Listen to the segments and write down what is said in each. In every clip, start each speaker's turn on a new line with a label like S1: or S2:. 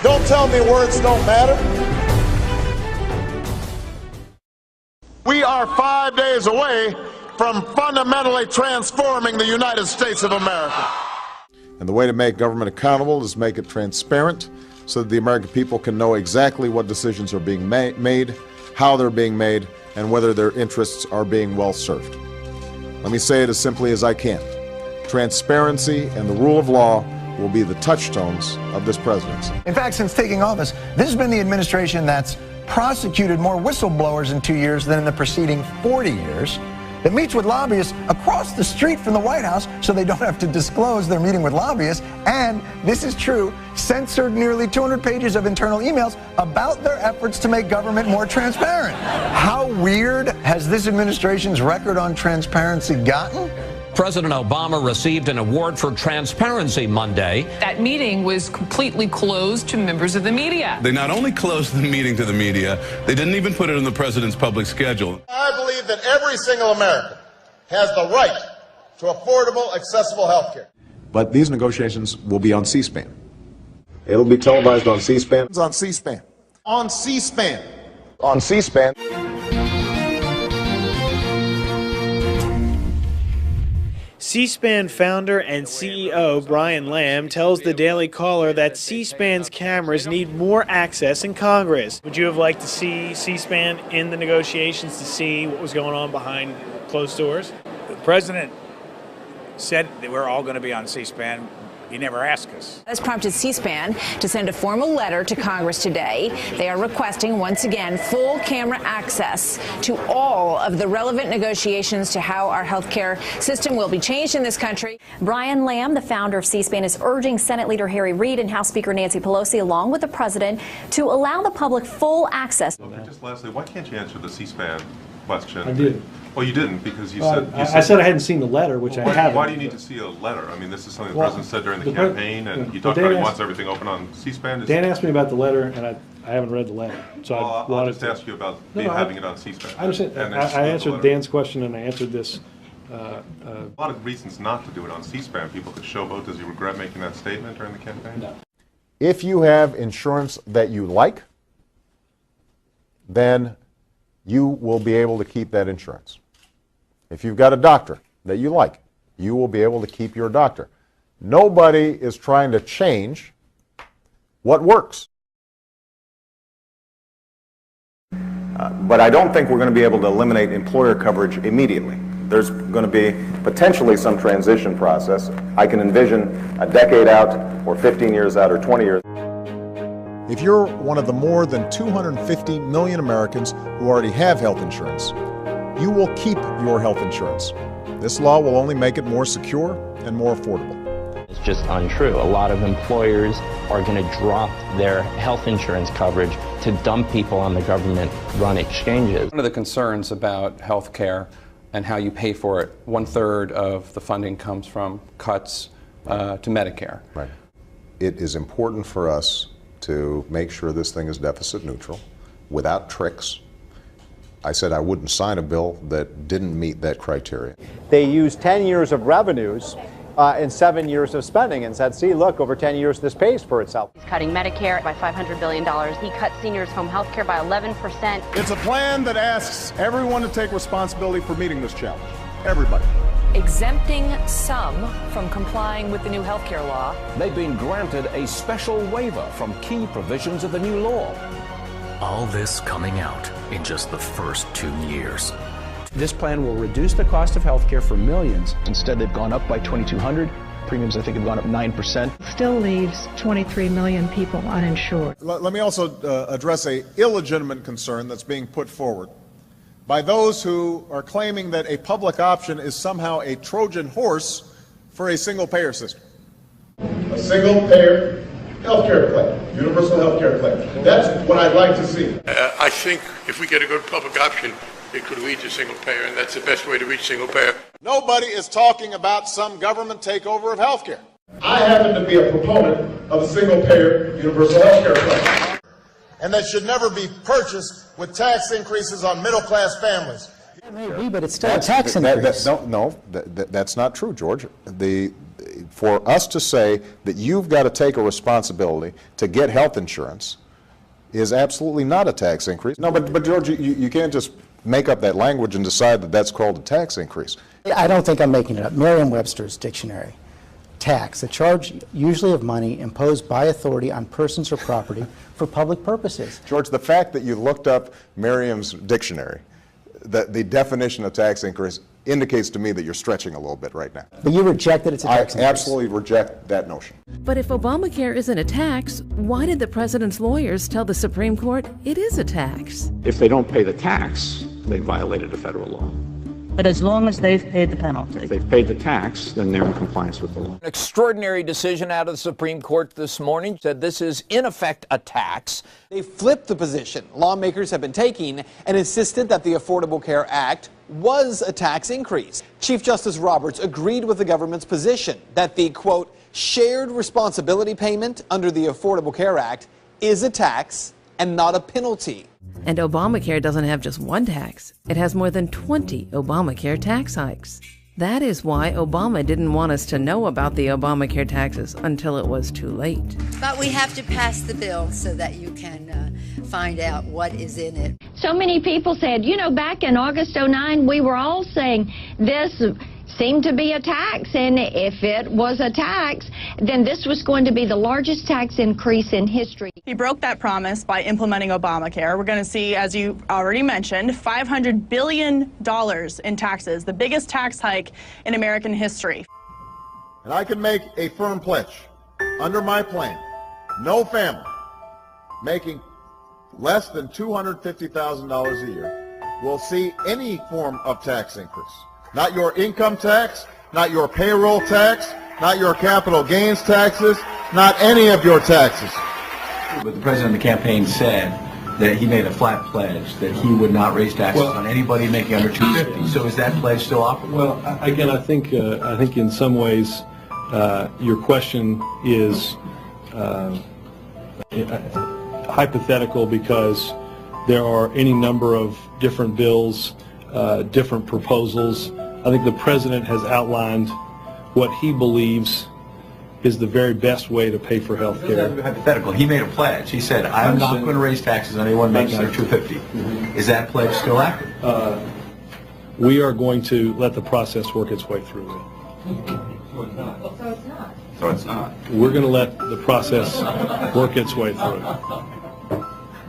S1: Don't tell me words don't matter. We are 5 days away from fundamentally transforming the United States of America.
S2: And the way to make government accountable is make it transparent so that the American people can know exactly what decisions are being made, how they're being made, and whether their interests are being well served. Let me say it as simply as I can. Transparency and the rule of law will be the touchstones of this presidency.
S3: In fact, since taking office, this has been the administration that's prosecuted more whistleblowers in 2 years than in the preceding 40 years, that meets with lobbyists across the street from the White House so they don't have to disclose their meeting with lobbyists, and, this is true, censored nearly 200 pages of internal emails about their efforts to make government more transparent. How weird has this administration's record on transparency gotten?
S4: President Obama received an award for transparency Monday.
S5: That meeting was completely closed to members of the media.
S6: They not only closed the meeting to the media, they didn't even put it on the president's public schedule.
S1: I believe that every single American has the right to affordable, accessible health care.
S2: But these negotiations will be on C-SPAN. It'll be televised on C-SPAN.
S1: It's on C-SPAN. On C-SPAN.
S2: On C-SPAN.
S7: C-SPAN founder and CEO Brian Lamb tells the Daily Caller that C-SPAN's cameras need more access in Congress. Would you have liked to see C-SPAN in the negotiations to see what was going on behind closed doors?
S8: The president said that we're all going to be on C-SPAN. He never asked us.
S9: This prompted C-SPAN to send a formal letter to Congress today. They are requesting, once again, full camera access to all of the relevant negotiations to how our health care system will be changed in this country.
S10: Brian Lamb, the founder of C-SPAN, is urging Senate Leader Harry Reid and House Speaker Nancy Pelosi, along with the president, to allow the public full access.
S11: Okay, just lastly, why can't you answer the C-SPAN question?
S12: I did.
S11: Well, you didn't, because you
S12: I said I hadn't seen the letter, which I haven't.
S11: Why do you need to see a letter? I mean, this is something the president said during the campaign, and he talked about he wants everything open on C-SPAN.
S12: Dan asked me about the letter, and I haven't read the letter. So
S11: I'll just ask you about having it on C-SPAN.
S12: I understand. I answered Dan's question, and I answered this.
S11: A lot of reasons not to do it on C-SPAN. People could showboat. Does he regret making that statement during the campaign?
S12: No.
S2: If you have insurance that you like, then you will be able to keep that insurance. If you've got a doctor that you like, you will be able to keep your doctor. Nobody is trying to change what works.
S13: But I don't think we're going to be able to eliminate employer coverage immediately. There's going to be potentially some transition process. I can envision a decade out, or 15 years out, or 20 years.
S2: If you're one of the more than 250 million Americans who already have health insurance, you will keep your health insurance. This law will only make it more secure and more affordable.
S14: It's just untrue. A lot of employers are going to drop their health insurance coverage to dump people on the government-run exchanges.
S15: One of the concerns about health care and how you pay for it, 1/3 of the funding comes from cuts to Medicare.
S2: Right. It is important for us to make sure this thing is deficit neutral, without tricks. I said I wouldn't sign a bill that didn't meet that criteria.
S16: They used 10 years of revenues and 7 years of spending and said, see, look, over 10 years this pays for itself.
S17: He's cutting Medicare by $500 billion. He cut seniors' home health care by 11%.
S1: It's a plan that asks everyone to take responsibility for meeting this challenge. Everybody.
S5: Exempting some from complying with the new health care law.
S18: They've been granted a special waiver from key provisions of the new law.
S19: All this coming out in just the first 2 years.
S20: This plan will reduce the cost of health care for millions. Instead, they've gone up by $2,200. Premiums, I think, have gone up 9%.
S6: Still leaves 23 million people uninsured.
S2: Let me also address an illegitimate concern that's being put forward by those who are claiming that a public option is somehow a Trojan horse for a single-payer system.
S1: A single-payer healthcare plan, universal healthcare plan. That's what I'd like to see.
S2: I think if we get a good public option, it could lead to single payer, and that's the best way to reach single payer.
S1: Nobody is talking about some government takeover of healthcare. I happen to be a proponent of a single-payer universal healthcare plan, and that should never be purchased with tax increases on middle-class families.
S3: It may be, but it's still a tax increase.
S2: That's not true, George. for us to say that you've got to take a responsibility to get health insurance is absolutely not a tax increase. No, but George, you can't just make up that language and decide that that's called a tax increase.
S21: I don't think I'm making it up. Merriam-Webster's dictionary. Tax, a charge usually of money imposed by authority on persons or property for public purposes.
S2: George, the fact that you looked up Merriam's dictionary, the definition of tax increase, indicates to me that you're stretching a little bit right now.
S21: But you reject that it's a tax increase.
S2: I absolutely reject that notion.
S22: But if Obamacare isn't a tax, why did the president's lawyers tell the Supreme Court it is a tax?
S23: If they don't pay the tax, they violated a federal law.
S24: But as long as they've paid the penalty.
S23: If they've paid the tax, then they're in compliance with the law.
S18: An extraordinary decision out of the Supreme Court this morning said this is in effect a tax.
S25: They flipped the position lawmakers have been taking and insisted that the Affordable Care Act was a tax increase. Chief Justice Roberts agreed with the government's position that the, quote, shared responsibility payment under the Affordable Care Act is a tax and not a penalty.
S22: And Obamacare doesn't have just one tax. It has more than 20 Obamacare tax hikes. That is why Obama didn't want us to know about the Obamacare taxes until it was too late.
S26: But we have to pass the bill so that you can find out what is in it.
S27: So many people said, you know, back in August '09, we were all saying this seemed to be a tax, and if it was a tax, then this was going to be the largest tax increase in history.
S28: He broke that promise by implementing Obamacare. We're going to see, as you already mentioned, $500 billion in taxes, the biggest tax hike in American history.
S1: And I can make a firm pledge. Under my plan, no family making less than $250,000 a year will see any form of tax increase. Not your income tax, not your payroll tax, not your capital gains taxes, not any of your taxes.
S29: But the president of the campaign said that he made a flat pledge that he would not raise taxes on anybody making under $250. So is that pledge still operable?
S12: Well, again, I think in some ways your question is hypothetical because there are any number of different bills, different proposals. I think the president has outlined what he believes is the very best way to pay for health care.
S29: Hypothetical. He made a pledge. He said, I'm not going to raise taxes on anyone making under $250. Is that pledge still active?
S12: We are going to let the process work its way through it.
S29: So it's not.
S12: We're going to let the process work its way through it.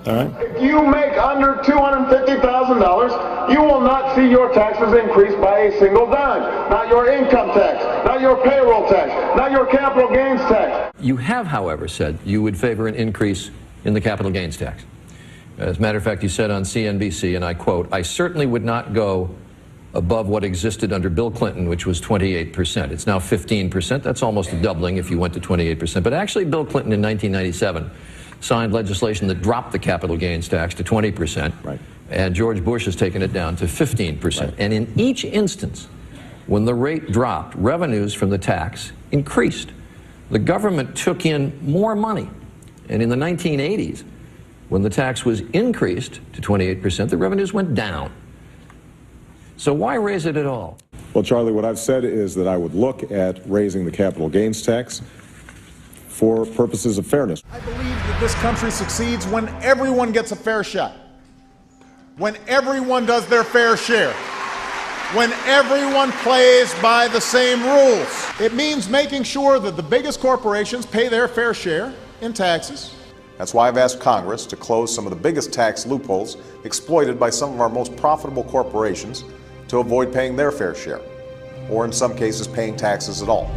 S12: All right?
S1: If you make under $250,000, you will not see your taxes increase by a single dime. Not your income tax, not your payroll tax, not your capital gains tax.
S30: You have, however, said you would favor an increase in the capital gains tax. As a matter of fact, you said on CNBC, and I quote, I certainly would not go above what existed under Bill Clinton, which was 28%. It's now 15%. That's almost a doubling if you went to 28%. But actually, Bill Clinton in 1997 signed legislation that dropped the capital gains tax to 20%. Right. And George Bush has taken it down to 15%. Right. And in each instance, when the rate dropped, revenues from the tax increased. The government took in more money. And in the 1980s, when the tax was increased to 28%, the revenues went down. So why raise it at all?
S2: Well, Charlie, what I've said is that I would look at raising the capital gains tax for purposes of fairness.
S1: I believe that this country succeeds when everyone gets a fair shot, when everyone does their fair share, when everyone plays by the same rules. It means making sure that the biggest corporations pay their fair share in taxes.
S2: That's why I've asked Congress to close some of the biggest tax loopholes exploited by some of our most profitable corporations to avoid paying their fair share, or in some cases paying taxes at all.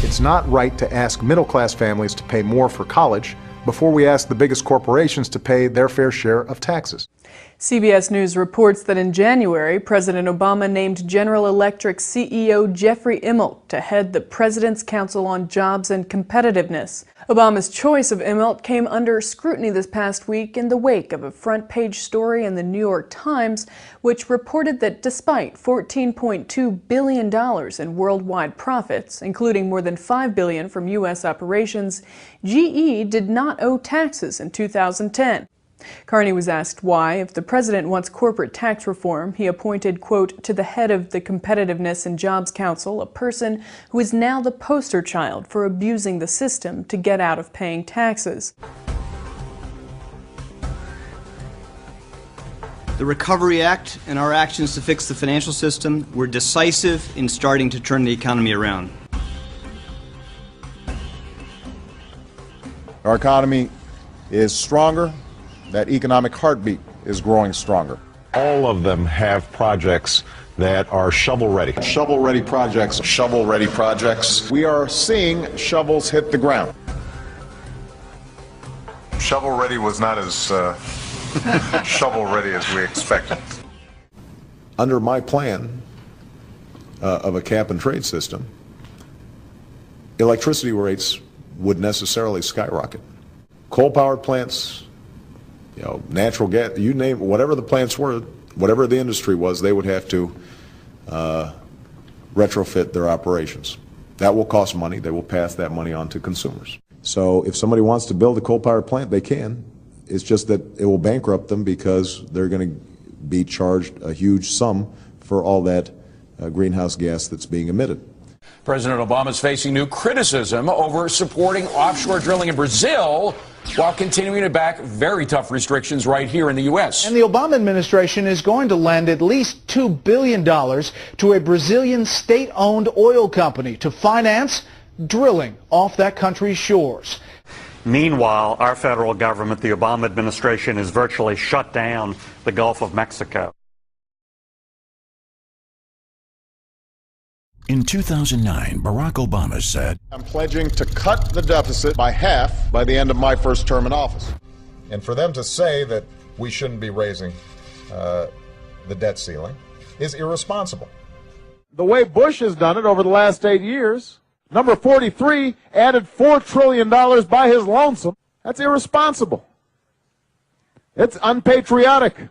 S2: It's not right to ask middle-class families to pay more for college before we ask the biggest corporations to pay their fair share of taxes.
S28: CBS News reports that in January, President Obama named General Electric CEO Jeffrey Immelt to head the President's Council on Jobs and Competitiveness. Obama's choice of Immelt came under scrutiny this past week in the wake of a front-page story in the New York Times, which reported that despite $14.2 billion in worldwide profits, including more than $5 billion from U.S. operations, GE did not owe taxes in 2010. Carney was asked why, if the president wants corporate tax reform, he appointed, quote, to the head of the Competitiveness and Jobs Council, a person who is now the poster child for abusing the system to get out of paying taxes.
S4: The Recovery Act and our actions to fix the financial system were decisive in starting to turn the economy around.
S2: Our economy is stronger. That economic heartbeat is growing stronger.
S7: All of them have projects that are shovel-ready.
S2: Shovel-ready projects. Shovel-ready projects. We are seeing shovels hit the ground.
S8: Shovel-ready was not as shovel-ready as we expected.
S2: Under my plan of a cap-and-trade system, electricity rates would necessarily skyrocket. Coal-powered plants, natural gas, you name it, whatever the plants were, whatever the industry was, they would have to retrofit their operations. That will cost money. They will pass that money on to consumers. So if somebody wants to build a coal-powered plant, they can. It's just that it will bankrupt them because they're going to be charged a huge sum for all that greenhouse gas that's being emitted.
S9: President Obama is facing new criticism over supporting offshore drilling in Brazil while continuing to back very tough restrictions right here in the U.S.
S10: And the Obama administration is going to lend at least $2 billion to a Brazilian state-owned oil company to finance drilling off that country's shores.
S11: Meanwhile, our federal government, the Obama administration, has virtually shut down the Gulf of Mexico.
S13: In 2009, Barack Obama said,
S2: I'm pledging to cut the deficit by half by the end of my first term in office. And for them to say that we shouldn't be raising the debt ceiling is irresponsible.
S1: The way Bush has done it over the last 8 years, number 43 added $4 trillion by his lonesome. That's irresponsible. It's unpatriotic.